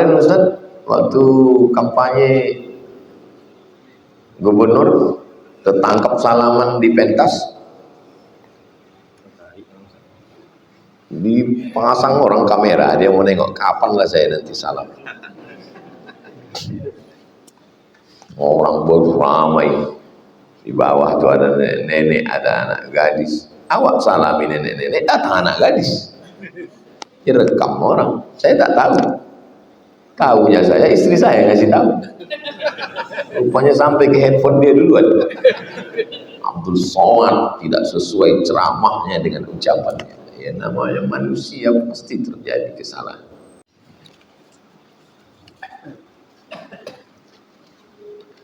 kemarin Ustaz, waktu kampanye gubernur, tertangkap salaman di pentas, dipasang orang kamera, dia mau nengok kapan lah saya nanti salam. Orang baru ramai, di bawah tuh ada nenek, ada anak gadis. Awak salami nenek-nenek, datang anak gadis, direkam orang. Saya tak tahu, tahunya saya istri saya ngasih tahu. Rupanya sampai ke handphone dia duluan. Abdul Somad tidak sesuai ceramahnya dengan ucapannya. Ya namanya manusia pasti terjadi kesalahan.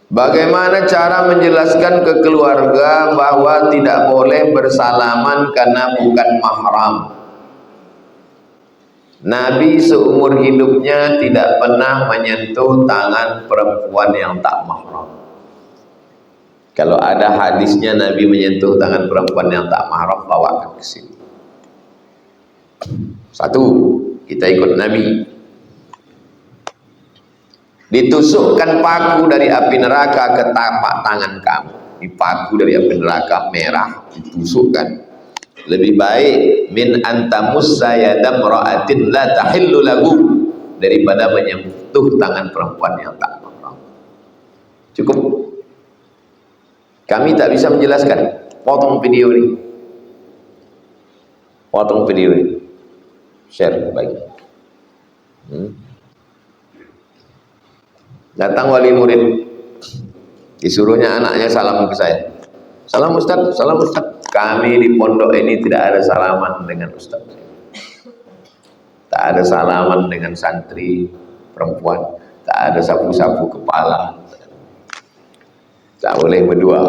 Bagaimana cara menjelaskan ke keluarga bahwa tidak boleh bersalaman karena bukan mahram? Nabi seumur hidupnya tidak pernah menyentuh tangan perempuan yang tak mahram. Kalau ada hadisnya Nabi menyentuh tangan perempuan yang tak mahram, bawakan ke sini. Satu, kita ikut Nabi. Ditusukkan paku dari api neraka ke tapak tangan kamu. Dipaku dari api neraka merah, ditusukkan. Lebih baik min antamussa yadam ra'atin la tahillu lahu, daripada menyentuh tangan perempuan yang tak mahram. Cukup. Kami tak bisa menjelaskan. Potong video ini. Potong video ini. Share bagi. Datang wali murid, disuruhnya anaknya salam ke saya. Salam Ustaz, salam Ustaz. Kami di pondok ini tidak ada salaman dengan Ustaz. Tak ada salaman dengan santri perempuan. Tak ada sapu-sapu kepala. Tak boleh berdua.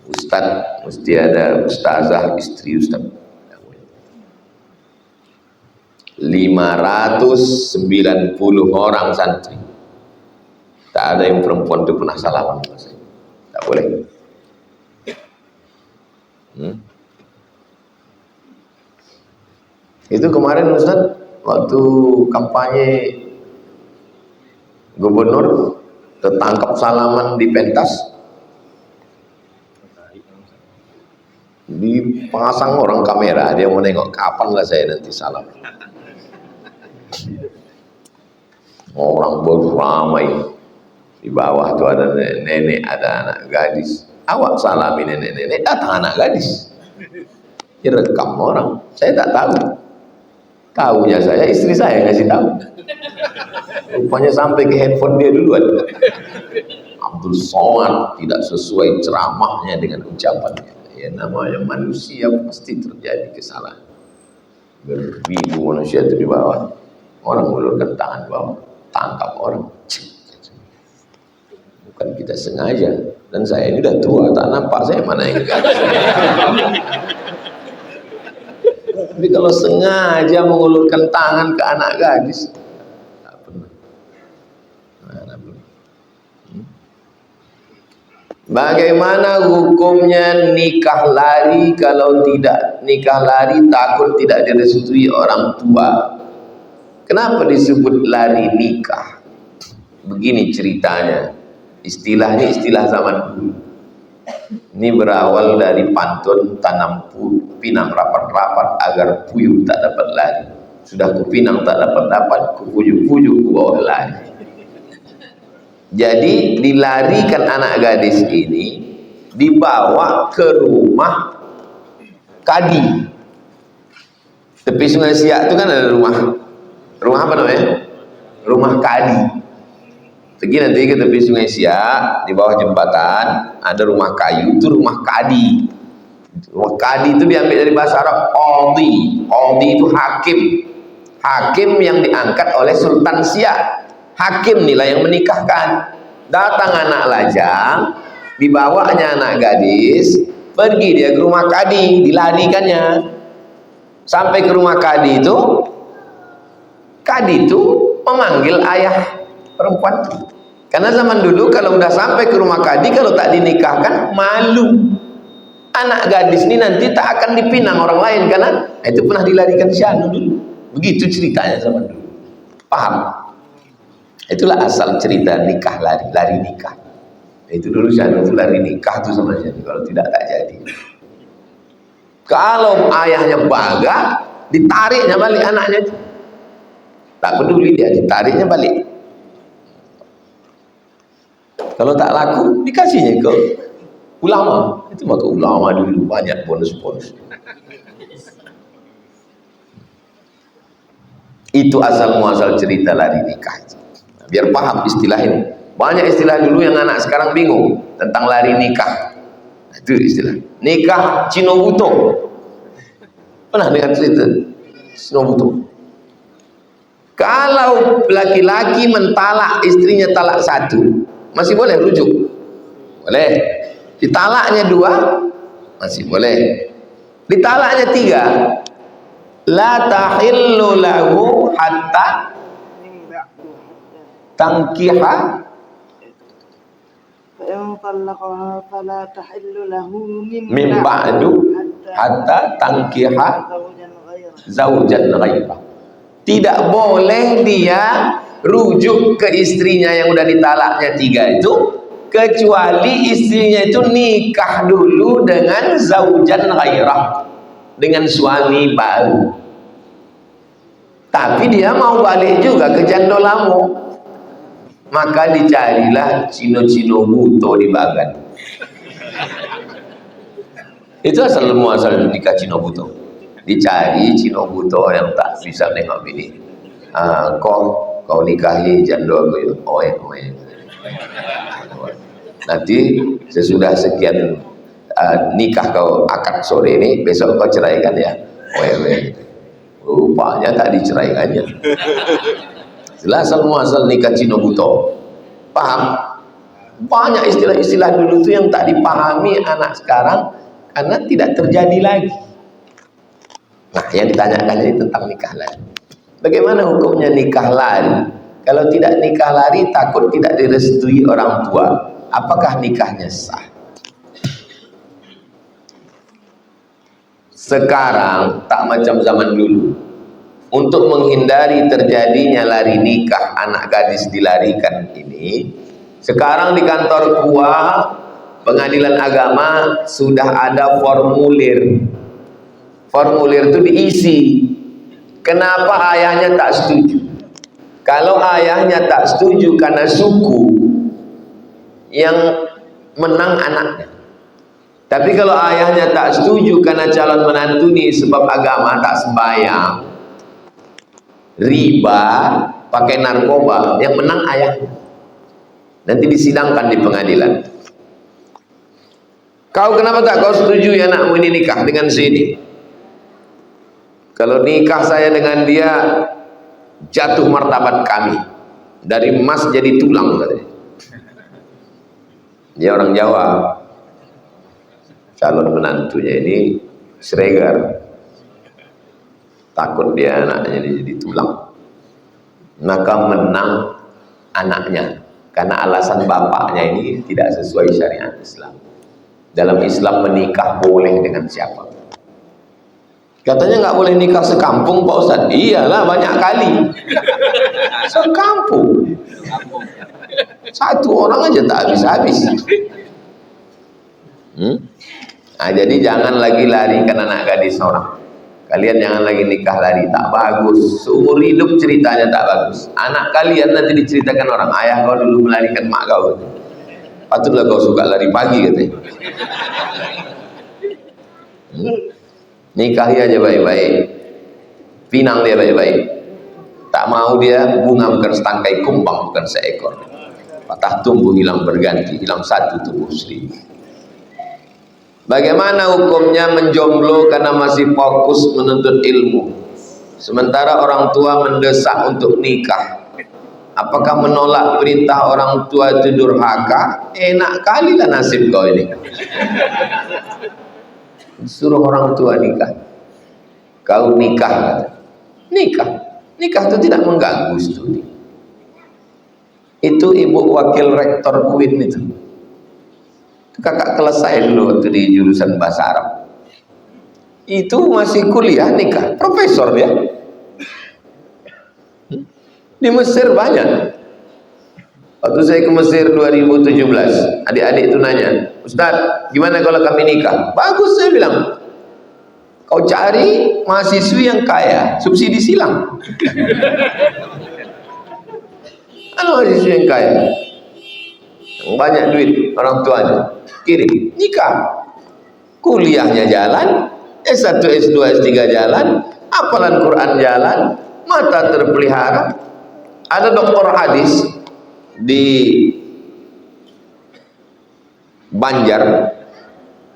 Ustaz mesti ada ustazah istri Ustaz. 590 orang santri. Tak ada yang perempuan itu pernah salaman sama saya. Tak boleh. Itu kemarin Ustaz, waktu kampanye gubernur, tertangkap salaman di pentas, dipasang orang kamera, dia mau nengok kapan lah saya nanti salam. Orang baru ramai, di bawah tuh ada nenek, ada anak gadis. Awak salami nenek-nenek, datang anak gadis, direkam orang. Saya tak tahu, tahunya saya istri saya ngasih tahu. Rupanya sampai ke handphone dia duluan. Abdul Somad tidak sesuai ceramahnya dengan ucapannya. Ya namanya manusia pasti terjadi kesalahan. Beribu manusia itu di bawah, orang mengulurkan tangan bawah, tangkap orang. Bukan kita sengaja, dan saya ini udah tua, tak nampak saya mana yang gadis. Tapi kalau sengaja mengulurkan tangan ke anak gadis, tak pernah. Bagaimana hukumnya nikah lari? Kalau tidak nikah lari, takut tidak direstui orang tua. Kenapa disebut lari nikah? Begini ceritanya. Istilah ini istilah zaman dulu. Ini berawal dari pantun tanam pinang rapat-rapat agar puyuh tak dapat lari. Sudah kupinang tak dapat-dapat, kupuyuh-puyuh ku bawa lari. Jadi dilarikan anak gadis ini, dibawa ke rumah kadi. Tepi Sungai Siak itu kan ada rumah apa namanya? Rumah kadi. Pergi nanti ke tepi Sungai Siak, di bawah jembatan ada rumah kayu, itu rumah kadi. Rumah kadi itu diambil dari bahasa Arab qadhi. Qadhi itu hakim. Hakim yang diangkat oleh Sultan Siak. Hakim nilai yang menikahkan. Datang anak lajang, dibawanya anak gadis, pergi dia ke rumah kadi, dilarikannya. Sampai ke rumah kadi itu memanggil ayah perempuan. Karena zaman dulu kalau udah sampai ke rumah kadi, kalau tak dinikahkan malu. Anak gadis ini nanti tak akan dipinang orang lain, karena itu pernah dilarikan Syanu dulu. Begitu ceritanya zaman dulu. Paham? Itulah asal cerita nikah lari nikah. Itu dulu saya itu lari nikah tuh sama saya, kalau tidak tak jadi. Kalau ayahnya baga, ditariknya balik anaknya itu. Tak peduli dia, ditariknya balik. Kalau tak laku, dikasihnya ke ulama. Itu maka ulama dulu banyak bonus-bonus. Itu asal muasal cerita lari nikah. Biar paham istilah ini. Banyak istilah dulu yang anak sekarang bingung tentang lari nikah. Itu istilah. Nikah Cinobuto. Pernah dengar cerita Cinobuto? Kalau laki-laki mentalak istrinya talak satu, masih boleh rujuk? Boleh. Ditalaknya dua, masih boleh. Ditalaknya tiga, la tahillu lahu hatta tangkiha fala tahillu lahu min ba'du hatta tangkiha zaujan ghairah. Tidak boleh dia rujuk ke istrinya yang udah ditalaknya tiga itu, kecuali istrinya itu nikah dulu dengan zaujan ghairah, dengan suami baru. Tapi dia mau balik juga ke janda lama, maka dicarilah Cino buto di Bagan. Itu asal muasal nikah Cino buto. Dicari Cino buto yang tak bisa nengok bini. Kau nikahi janda aku. Nanti sesudah sekian nikah kau akad sore ini, besok kau ceraikan ya. Rupanya tak diceraikannya. Jelas asal muasal nikah Cino buto. Paham? Banyak istilah-istilah dulu itu yang tak dipahami anak sekarang karena tidak terjadi lagi. Nah, yang ditanyakan ini tentang nikah lari. Bagaimana hukumnya nikah lari? Kalau tidak nikah lari, takut tidak direstui orang tua. Apakah nikahnya sah? Sekarang tak macam zaman dulu. Untuk menghindari terjadinya lari nikah anak gadis dilarikan ini, sekarang di kantor KUA Pengadilan Agama sudah ada formulir. Formulir itu diisi. Kenapa ayahnya tak setuju? Kalau ayahnya tak setuju karena suku, yang menang anaknya. Tapi kalau ayahnya tak setuju karena calon menantu ini sebab agama, tak sembahyang, riba, pakai narkoba, yang menang ayahnya. Nanti disidangkan di pengadilan. Kau kenapa tak kau setuju ya anakmu ini nikah dengan sini? Kalau nikah saya dengan dia, jatuh martabat kami. Dari emas jadi tulang katanya. Dia orang Jawa. Calon menantunya ini Sregar. Takut dia anaknya jadi tulang. Maka menang anaknya. Karena alasan bapaknya ini tidak sesuai syariat Islam. Dalam Islam menikah boleh dengan siapa? Katanya nggak boleh nikah sekampung Pak Ustadz. Iyalah, banyak kali. Sekampung. Satu orang aja tak habis-habis. Nah, jadi jangan lagi larikan anak gadis orang. Kalian jangan lagi nikah lari, tak bagus. Seumur hidup ceritanya tak bagus. Anak kalian nanti diceritakan orang, ayah kau dulu melarikan mak kau. Patutlah kau suka lari pagi katanya. Nikahi aja baik-baik, pinang dia baik-baik. Tak mau dia bunga bukan setangkai, kumbang bukan seekor. Patah tumbuh hilang berganti, hilang satu tumbuh seribu. Bagaimana hukumnya menjomblo karena masih fokus menuntut ilmu, sementara orang tua mendesak untuk nikah? Apakah menolak perintah orang tua itu durhaka? Enak kali lah nasib kau ini. Suruh orang tua nikah, kau nikah, nikah itu tidak mengganggu studi. Itu ibu wakil rektor UIN itu kakak kelas saya dulu waktu di jurusan bahasa Arab, itu masih kuliah nikah, profesor dia. Di Mesir banyak Waktu saya ke Mesir 2017, adik-adik itu nanya, Ustaz, gimana kalau kami nikah? Bagus, saya bilang. Kau cari mahasiswi yang kaya, subsidi silang. Kan mahasiswi yang kaya, yang banyak duit orang tuanya, kirim, nikah. Kuliahnya jalan, S1, S2, S3 jalan, hafalan Quran jalan, mata terpelihara. Ada doktor hadis di Banjar,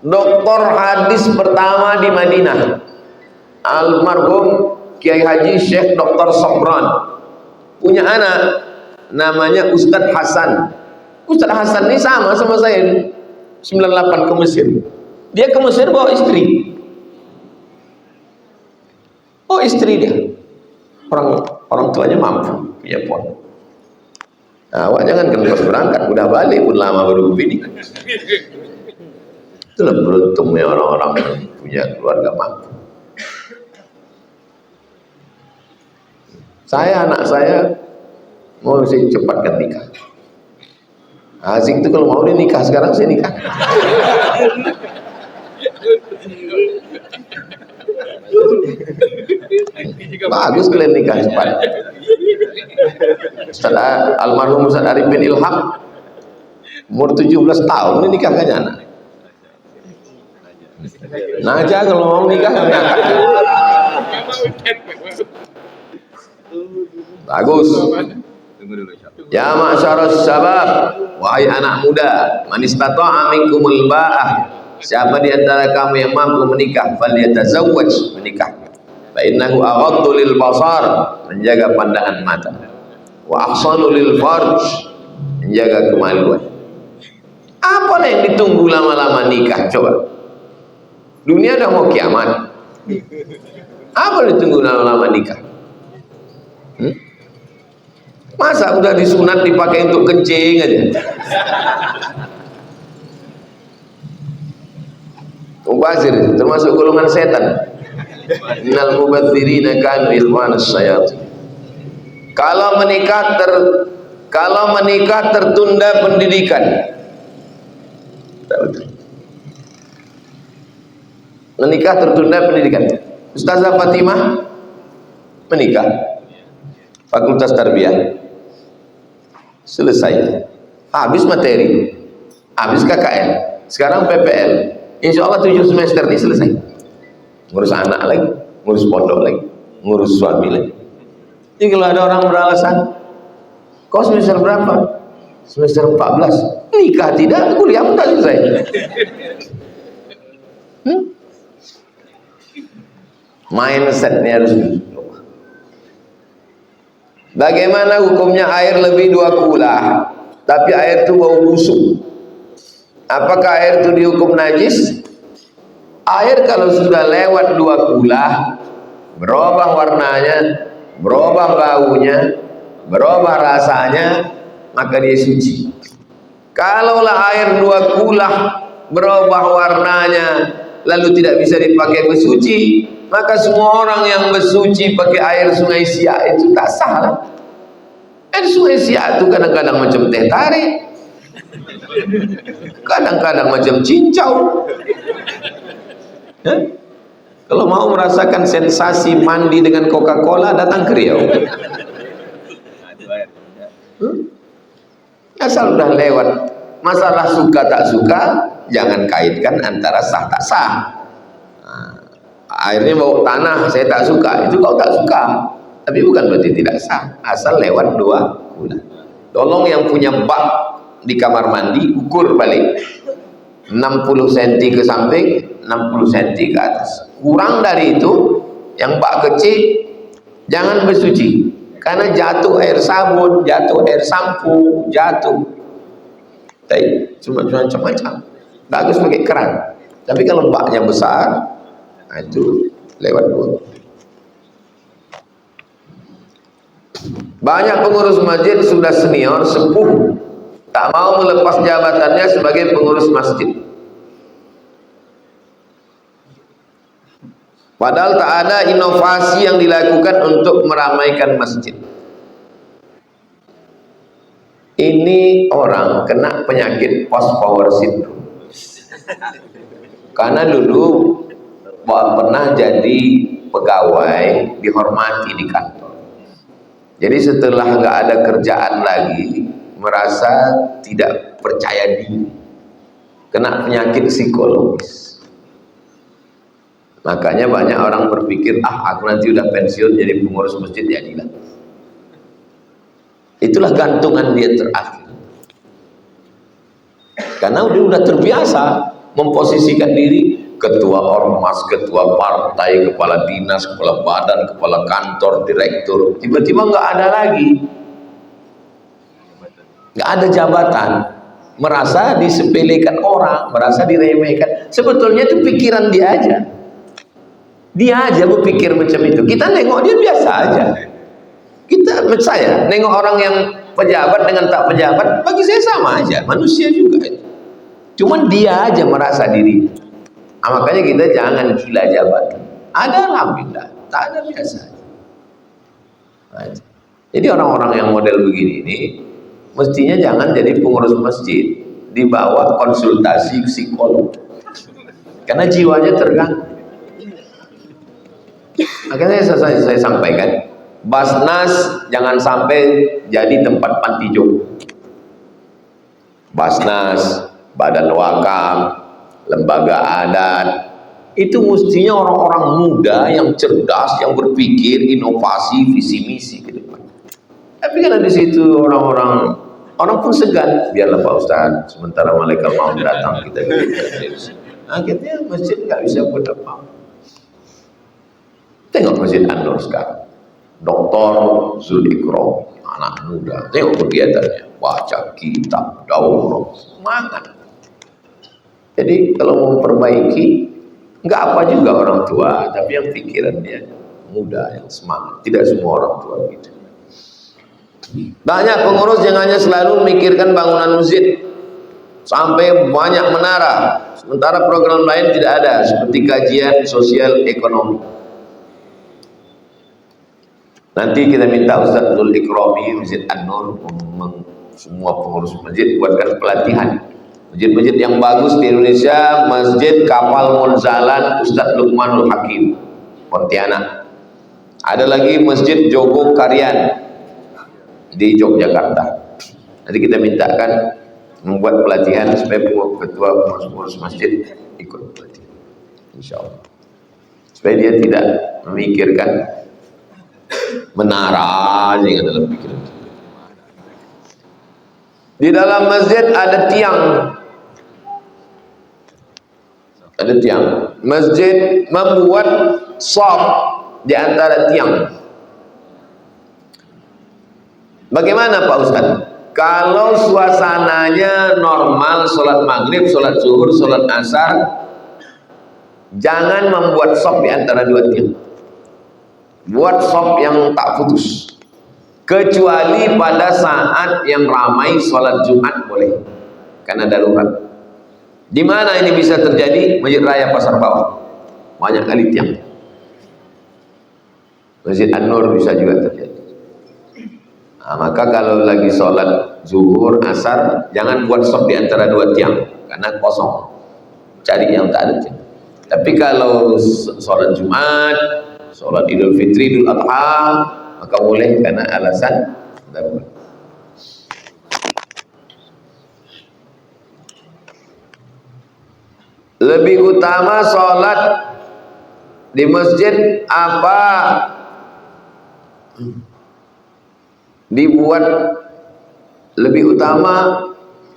doktor hadis pertama di Madinah, almarhum Kiai Haji Syekh Dr. Sobron, punya anak namanya Ustadz Hasan. Ustadz Hasan ini sama saya, 98 ke Mesir. Dia ke Mesir bawa istri. Oh, istri dia orang tuanya mampu, punya pondok. Nah, awak jangan kan pas berangkat udah balik pun lama baru begini. Itulah beruntungnya orang-orang yang punya keluarga mampu. Anak saya mau saya cepatkan nikah. Asik itu kalau mau dia nikah sekarang, saya nikah. Bagus kalian nikah cepat. Almarhum Ustaz Arif bin Ilham umur 17 tahun ini nikahkannya anak. Nah aja kalau mau nikah kami angkat. Bagus. Ya ma'syarus sabab, wahai anak muda, man istata'a minkumul ba'ah, siapa di antara kamu yang mampu menikah, falyatazawwaj, menikah. Fa innahu aghaddu lil basar, menjaga pandangan mata. Wa ahsanu lil farj, menjaga kemaluan. Apa yang ditunggu lama-lama nikah? Coba. Dunia udah mau kiamat. Apa yang ditunggu lama-lama nikah? Masa udah disunat dipakai untuk kencing aja? Mubazir termasuk golongan setan. Innal mubadzirina kanu ikhwanas syayatin. Kalau menikah tertunda pendidikan. Menikah tertunda pendidikan. Ustazah Fatimah menikah, Fakultas Tarbiyah, selesai, habis materi, habis KKN, sekarang PPL, insya Allah 7 semester ini selesai. Ngurus anak lagi, ngurus pondok lagi, ngurus suami lagi. Jadi kalau ada orang beralasan, kau semester berapa? Semester 14. Nikah tidak, kuliah pun tak selesai. Mindsetnya harus diubah. Bagaimana hukumnya air lebih 2 kula, tapi air itu bau busuk? Apakah air itu dihukum najis? Air kalau sudah lewat 2 kula, berubah warnanya, berubah baunya, berubah rasanya, maka dia suci. Kalaulah air 2 kula berubah warnanya lalu tidak bisa dipakai bersuci, maka semua orang yang bersuci pakai air Sungai Siak itu tak sah lah. Air Sungai Siak itu kadang-kadang macam teh tarik, kadang-kadang macam cincau. Kalau mau merasakan sensasi mandi dengan Coca-Cola, datang ke Riau. Asal udah lewat masalah suka tak suka, jangan kaitkan antara sah tak sah. Airnya bau tanah, saya tak suka, itu kau tak suka, tapi bukan berarti tidak sah, asal lewat 2 bulan. Tolong yang punya bak di kamar mandi, ukur balik 60 cm ke samping, 60 cm ke atas. Kurang dari itu, yang bak kecil jangan bersuci, karena jatuh air sabun, jatuh air sampo, jatuh cuma macam-macam. Bagus pakai keran, tapi kalau baknya besar, nah itu lewat 2. Banyak pengurus masjid sudah senior, sepuh, tak mau melepas jabatannya sebagai pengurus masjid. Padahal tak ada inovasi yang dilakukan untuk meramaikan masjid. ini orang kena penyakit post power syndrome. Karena dulu pernah jadi pegawai, dihormati di kantor. Jadi setelah nggak ada kerjaan lagi, merasa tidak percaya diri, kena penyakit psikologis. Makanya banyak orang berpikir, aku nanti udah pensiun jadi pengurus masjid, jadilah. Itulah gantungan dia terakhir. Karena udah terbiasa memposisikan diri ketua ormas, ketua partai, kepala dinas, kepala badan, kepala kantor, direktur. Tiba-tiba nggak ada lagi, nggak ada jabatan. Merasa disepelekan orang, merasa diremehkan. Sebetulnya itu pikiran dia aja. Dia aja berpikir macam itu. Kita nengok dia biasa aja. Saya nengok orang yang pejabat dengan tak pejabat, bagi saya sama aja, manusia juga. Cuman dia aja merasa diri. Makanya kita jangan gila jabatan. Ada alhamdulillah, tak ada biasa aja. Jadi orang-orang yang model begini ini mestinya jangan jadi pengurus masjid, dibawa konsultasi psikolog. Karena jiwanya terganggu. Makanya saya sampaikan, Basnas jangan sampai jadi tempat panti jompo. Basnas, badan wakaf, lembaga adat, itu mestinya orang-orang muda yang cerdas, yang berpikir, inovasi, visi misi ke depan. Tapi kalau di situ orang pun segan, biarlah Pak Ustaz, sementara malaikat maut datang kita. Akhirnya masjid nggak bisa buat apa. Tengok Masjid An-Nur sekarang, Dr. Zulikro, anak muda, tengok kegiatannya, baca kitab, daurah, semangat. Jadi kalau mau memperbaiki, nggak apa juga orang tua, tapi yang pikirannya muda, yang semangat. Tidak semua orang tua gitu. Banyak pengurus yang hanya selalu memikirkan bangunan masjid, sampai banyak menara, sementara program lain tidak ada, seperti kajian sosial ekonomi. Nanti kita minta Ustaz Zul Ikrami Masjid An-Nur, semua pengurus masjid buatkan pelatihan. Masjid-masjid yang bagus di Indonesia, Masjid Kapal Munzalan Ustaz Luqmanul Hakim, Pontianak. Ada lagi Masjid Jogo Karyan di Yogyakarta. Nanti kita mintakan membuat pelatihan supaya ketua pengurus masjid ikut pelatihan, insya Allah, supaya dia tidak memikirkan menara yang dalam pikiran. Di dalam masjid ada tiang. Ada tiang. Masjid membuat shaf di antara tiang. Bagaimana Pak Ustaz? Kalau suasananya normal, sholat maghrib, sholat zuhur, sholat asar, jangan membuat shaf di antara dua tiang. Buat shaf yang tak putus, kecuali pada saat yang ramai sholat Jumat boleh, karena darurat. Di mana ini bisa terjadi? Masjid Raya Pasar Bawah, banyak kali tiang. Masjid An-Nur bisa juga terjadi. Maka kalau lagi sholat zuhur, asar, jangan buat shaf di antara dua tiang, karena kosong. Cari yang tak ada tiang. Tapi kalau sholat Jumat, sholat Idul Fitri, Idul Adha, maka boleh karena alasan darurat. Lebih utama sholat di masjid apa? Dibuat lebih utama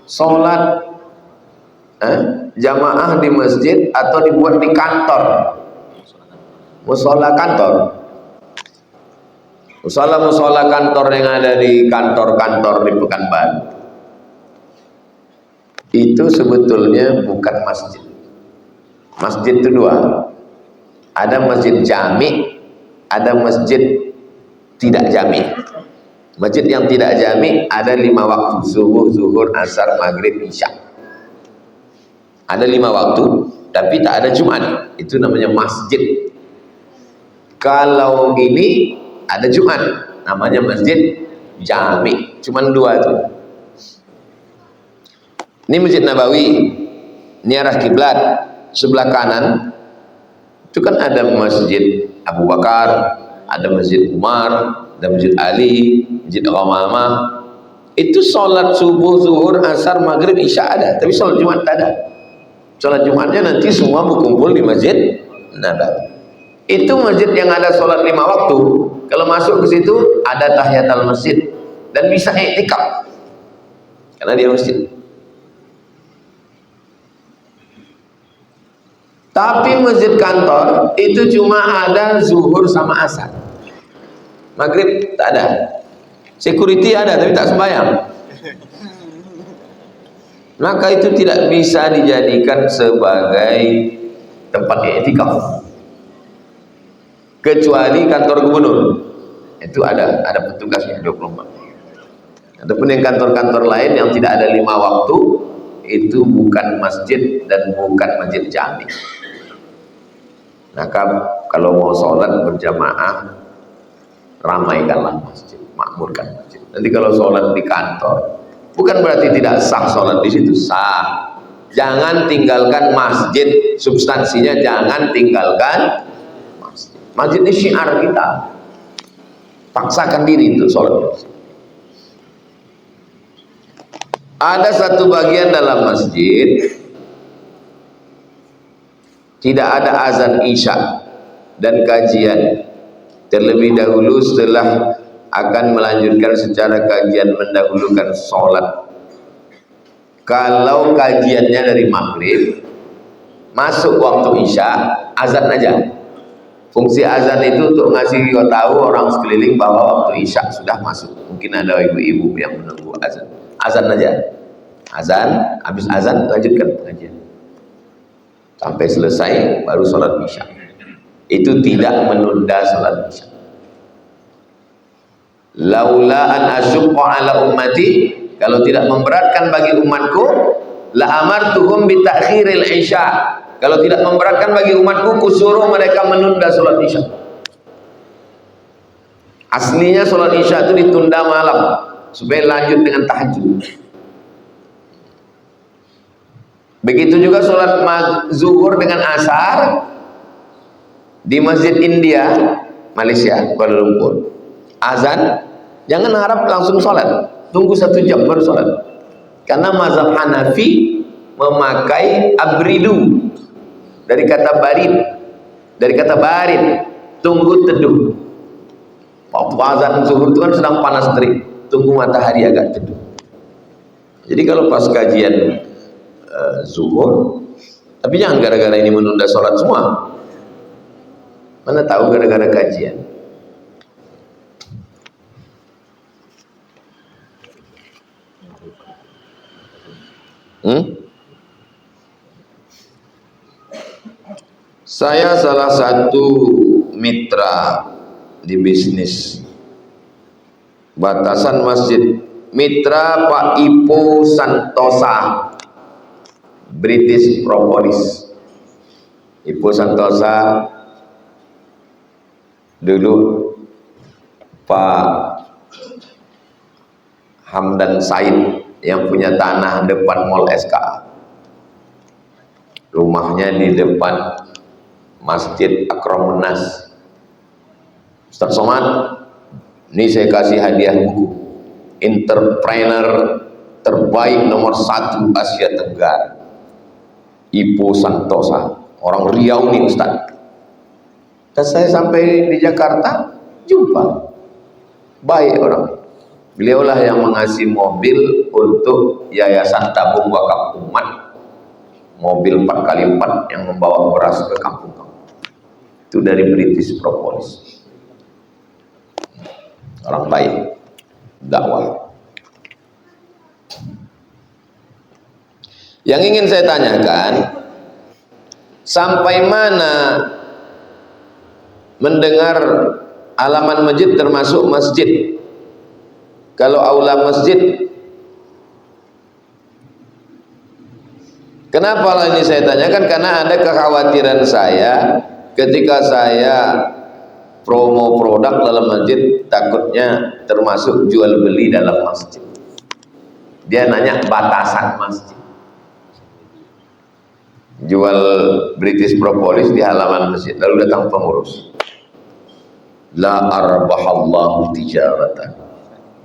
sholat jamaah di masjid atau dibuat di kantor? Musola kantor, musola kantor yang ada di kantor-kantor di Pekanbaru itu sebetulnya bukan masjid. Masjid itu dua, ada masjid jami, ada masjid tidak jami. Masjid yang tidak jami ada 5 waktu, subuh, zuhur, asar, maghrib, isya. Ada 5 waktu, tapi tak ada Jumat. Itu namanya masjid. Kalau ini ada Jumat, namanya masjid jami. Cuman 2 tuh. Ini Masjid Nabawi, ini arah kiblat. Sebelah kanan itu kan ada Masjid Abu Bakar, ada Masjid Umar, ada Masjid Ali, Masjid Ghamamah. Itu sholat subuh, zuhur, asar, maghrib, isya ada, tapi sholat Jumat tak ada. Sholat Jumatnya nanti semua berkumpul di Masjid Nabawi. Itu masjid yang ada sholat 5 waktu. Kalau masuk ke situ ada tahiyatul masjid dan bisa iktikaf karena dia masjid. Tapi masjid kantor itu cuma ada zuhur sama asar, maghrib tak ada. Security ada tapi tak sembahyang. Maka itu tidak bisa dijadikan sebagai tempat i'tikaf. Kecuali kantor gubernur. Itu ada petugasnya 24. Adapun yang kantor-kantor lain yang tidak ada 5 waktu itu bukan masjid dan bukan masjid jami. Maka kalau mau sholat berjamaah, ramaikanlah masjid, makmurkan masjid. Nanti kalau sholat di kantor, bukan berarti tidak sah sholat di situ, sah. Jangan tinggalkan masjid, substansinya jangan tinggalkan masjid. Masjid ini syiar kita. Paksakan diri untuk sholat. Ada satu bagian dalam masjid tidak ada azan isya dan kajian. Terlebih dahulu setelah akan melanjutkan secara kajian mendahulukan sholat. Kalau kajiannya dari maghrib masuk waktu isya, azan aja. Fungsi azan itu untuk ngasih tahu orang sekeliling bahwa waktu isya sudah masuk. Mungkin ada ibu-ibu yang menunggu azan. Azan aja. Azan, habis azan lanjutkan pengajian sampai selesai baru sholat isya. Itu tidak menunda sholat isya. Laula an asyqa ala ummati, kalau tidak memberatkan bagi umatku, la amartuhum bi ta'khiril isya. Kalau tidak memberatkan bagi umatku, kusuruh mereka menunda sholat isya. Aslinya sholat isya itu ditunda malam supaya lanjut dengan tahajud. Begitu juga sholat zuhur dengan asar di Masjid India, Malaysia, Kuala Lumpur. Azan, jangan harap langsung sholat, tunggu 1 jam baru sholat. Karena mazhab Hanafi memakai abridu dari kata barid, tunggu teduh. Waktu azan zuhur itu kan sedang panas terik, tunggu matahari agak teduh. Jadi kalau pas kajian zuhur, tapi jangan gara-gara ini menunda sholat semua. Mana tahu gara-gara kajian. Saya salah satu mitra di bisnis batasan masjid, mitra Pak Ipo Santosa, British Propolis. Ipo Santosa dulu Pak Hamdan Said yang punya tanah depan Mall SKA. Rumahnya di depan Masjid Akramun Nas. Ustaz Somad, ini saya kasih hadiah buku entrepreneur terbaik nomor 1 Asia Tenggara, Ipo Santosa, orang Riau nih Ustaz. Dan saya sampai di Jakarta jumpa, baik orang. Beliaulah yang mengasih mobil untuk Yayasan Tabung Wakaf Umat, mobil 4x4 yang membawa beras ke kampung-kampung. Itu dari British Propolis. Orang baik, dakwah. Yang ingin saya tanyakan, sampai mana mendengar halaman masjid termasuk masjid? Kalau aula masjid, kenapa ini saya tanyakan? Karena ada kekhawatiran saya ketika saya promo produk dalam masjid, takutnya termasuk jual beli dalam masjid. Dia nanya batasan masjid. jual British propolis di halaman masjid, lalu datang pengurus, la arbahallahu tijaratan,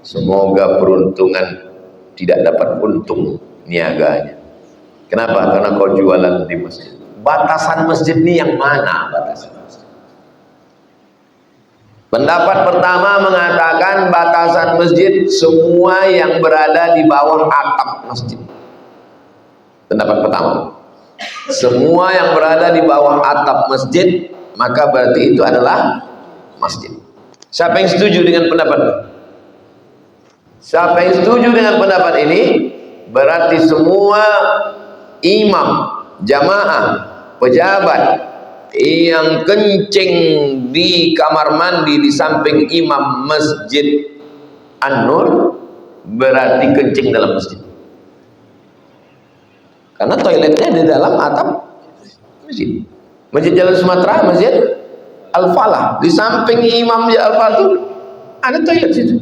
semoga peruntungan tidak dapat untung niaganya. Kenapa? Karena kau jualan di masjid. Batasan masjid ini yang mana batasan masjid? Pendapat pertama mengatakan batasan masjid semua yang berada di bawah atap masjid. Pendapat pertama, semua yang berada di bawah atap masjid, maka berarti itu adalah masjid. Siapa yang setuju dengan pendapat ini? Siapa yang setuju dengan pendapat ini? Berarti semua imam, jamaah, pejabat yang kencing di kamar mandi di samping imam Masjid An-Nur berarti kencing dalam masjid, karena toiletnya di dalam atap masjid. Masjid Jalan Sumatera, Masjid Al-Falah, di samping imam Al-Falah itu ada toilet situ.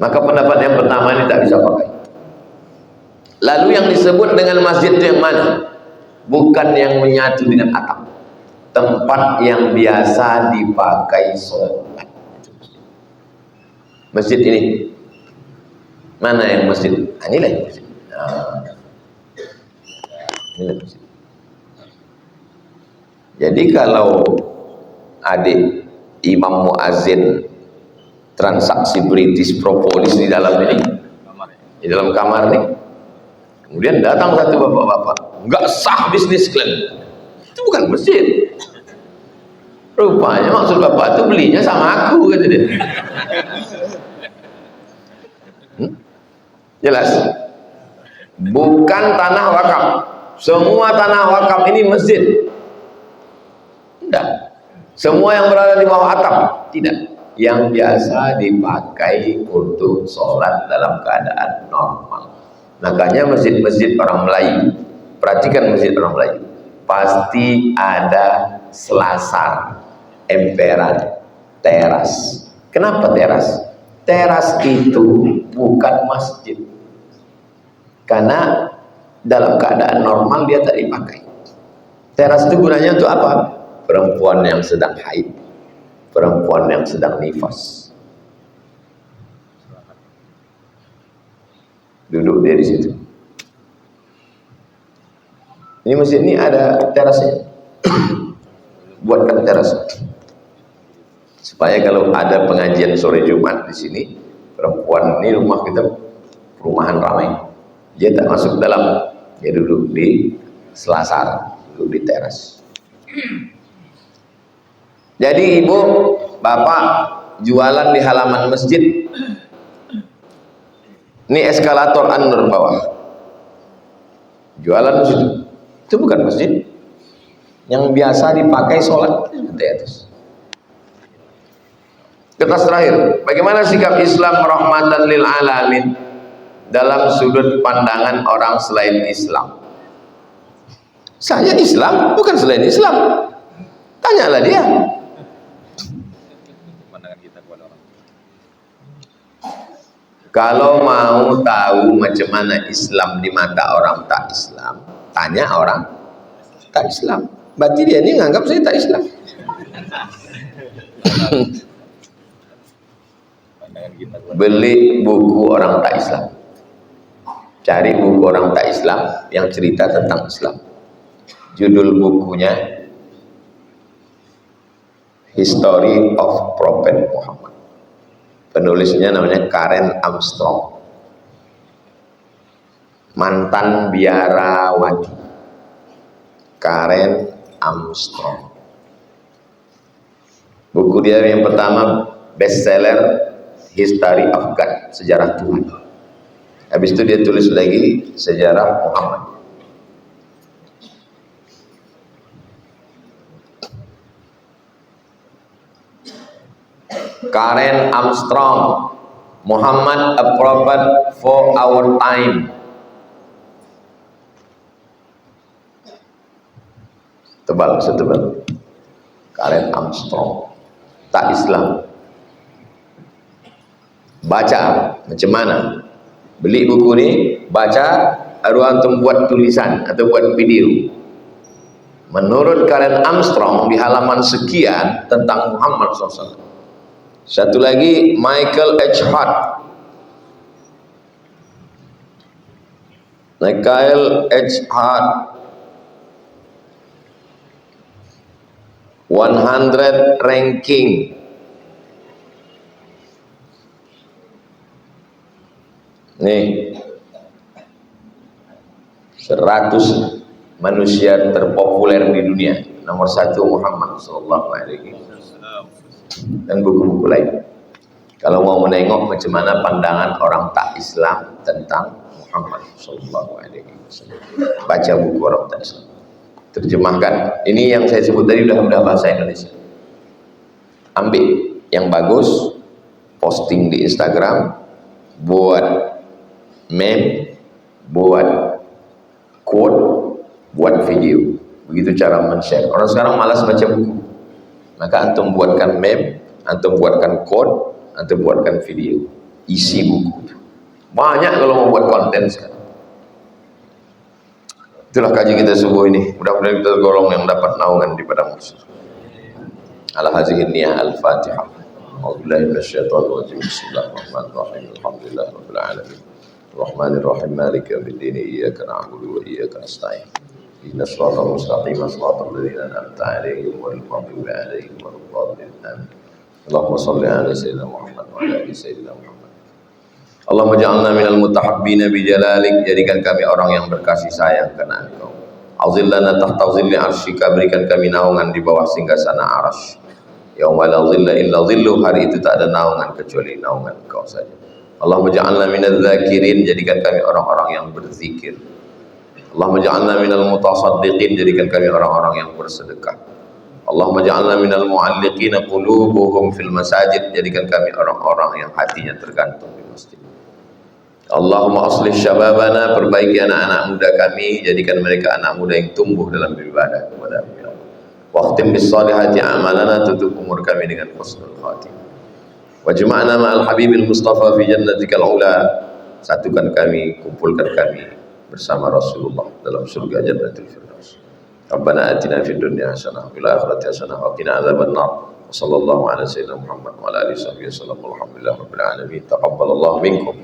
Maka pendapat yang pertama ini tak bisa pakai. Lalu yang disebut dengan masjid itu yang mana? Bukan yang menyatu dengan atap, tempat yang biasa dipakai sholat. Masjid ini mana yang masjid? Inilah yang masjid. Inilah masjid. Jadi kalau adik imam muazzin transaksi British propolis di dalam ini, di dalam kamar ini, kemudian datang satu bapak-bapak, nggak sah bisnis kalian, itu bukan masjid. Rupanya maksud bapak itu belinya sama aku, kata dia. Jelas? Bukan tanah wakaf. Semua tanah wakaf ini masjid. Tidak. Semua yang berada di bawah atap, tidak. Yang biasa dipakai untuk sholat dalam keadaan normal. Makanya masjid-masjid orang Melayu, perhatikan masjid orang Melayu, pasti ada selasar, emperan, teras. Kenapa teras? Teras itu bukan masjid, karena dalam keadaan normal dia tak dipakai. Teras itu gunanya untuk apa? Perempuan yang sedang haid, perempuan yang sedang nifas, duduk dia di situ. Ini masjid ini ada terasnya. Buatkan teras supaya kalau ada pengajian sore Jumat di sini, perempuan ini, rumah kita perumahan ramai, dia tak masuk dalam, dia duduk di selasar, duduk di teras. Jadi ibu, bapak jualan di halaman masjid. Ini eskalator An-Nur bawah, jualan di situ. Itu bukan masjid yang biasa dipakai sholat di atas. Kertas terakhir, bagaimana sikap Islam rahmatan lil alamin dalam sudut pandangan orang selain Islam? Saya Islam, bukan selain Islam. Tanyalah dia. Kalau mau tahu macam mana Islam di mata orang tak Islam, tanya orang tak Islam. Berarti dia ini nganggap saya tak Islam. Beli buku orang tak Islam, cari buku orang tak Islam yang cerita tentang Islam. Judul bukunya History of Prophet Muhammad. Penulisnya namanya Karen Armstrong, mantan biarawati. Karen Armstrong. Buku dia yang pertama bestseller, History of God, sejarah Tuhan. Habis itu dia tulis lagi sejarah Muhammad. Karen Armstrong, Muhammad a prophet for our time. Tebal, setebal. Karen Armstrong, tak Islam. Baca macam mana? Beli buku ini, baca, Aru antum buat tulisan atau buat video. Menurut Karen Armstrong di halaman sekian tentang Muhammad SAW. Satu lagi Michael H. Hart. Michael H. Hart 100 ranking. Nih 100 manusia terpopuler di dunia. Nomor 1 Muhammad sallallahu alaihi wasallam. Dan buku-buku lain. Kalau mau menengok macam mana pandangan orang tak Islam tentang Muhammad sallallahu alaihi wasallam, baca buku orang tak Islam. Terjemahkan. Ini yang saya sebut tadi udah bahasa Indonesia. Ambil yang bagus, posting di Instagram, buat meme, buat quote, buat video. Begitu cara men-share. Orang sekarang malas baca buku, maka antum buatkan meme, antum buatkan quote, antum buatkan video, isi buku. Banyak kalau mau buat konten sekarang. Itulah kaji kita subuh ini. Mudah-mudahan kita tergolong yang dapat naungan di padang mahsyar. Ala hadhihi niyah al-Fatihah. A'udzubillahi minasyaitonir rajim. Bismillahirrahmanirrahim. Alhamdulillahirabbil alamin. Arrahmanir rahim. Maliki yaumiddin. Iyyaka na'budu wa iyyaka nasta'in. Ihdinas siratal mustaqim. Shiratal ladzina an'amta 'alaihim ghairil maghdubi 'alaihim waladdallin. Amin. Allahumma shalli 'ala sayyidina Muhammad wa 'ala ali sayyidina Muhammad. Allahumma ja'alna minal mutahabbina bijalalik, jadikan kami orang yang berkasih sayang karena Engkau. Azillana tahta zilli arsyika, berikan kami naungan di bawah singgasana arasy. Yauma la zilla illa zilluh, hari itu tak ada naungan kecuali naungan Engkau saja. Allahumma ja'alna minadz zakirin, jadikan kami orang-orang yang berzikir. Allahumma ja'alna minal mutasaddiqin, jadikan kami orang-orang yang bersedekah. Allahumma ja'alna minal mu'alliqina qulubuhum fil masajid, jadikan kami orang-orang yang hatinya tergantung di masjid. Allahumma aslih syababana, perbaiki anak-anak muda kami, jadikan mereka anak muda yang tumbuh dalam beribadah kepada-Mu ya Allah. Waqtim bis salihati a'malana, tutup umur kami dengan husnul khatimah. Wajma'na ma'al habibil mustafa fi jannatikal ula, satukan kami, kumpulkan kami bersama Rasulullah dalam surga jannatul firdaus. Rabbana atina fid dunya hasanah wa fil akhirati hasanah wa qina adzabannar. Sallallahu ala sayyidina Muhammad wa ala alihi wasallam. Alhamdulillahirabbil alamin. Taqabbalallahu minkum.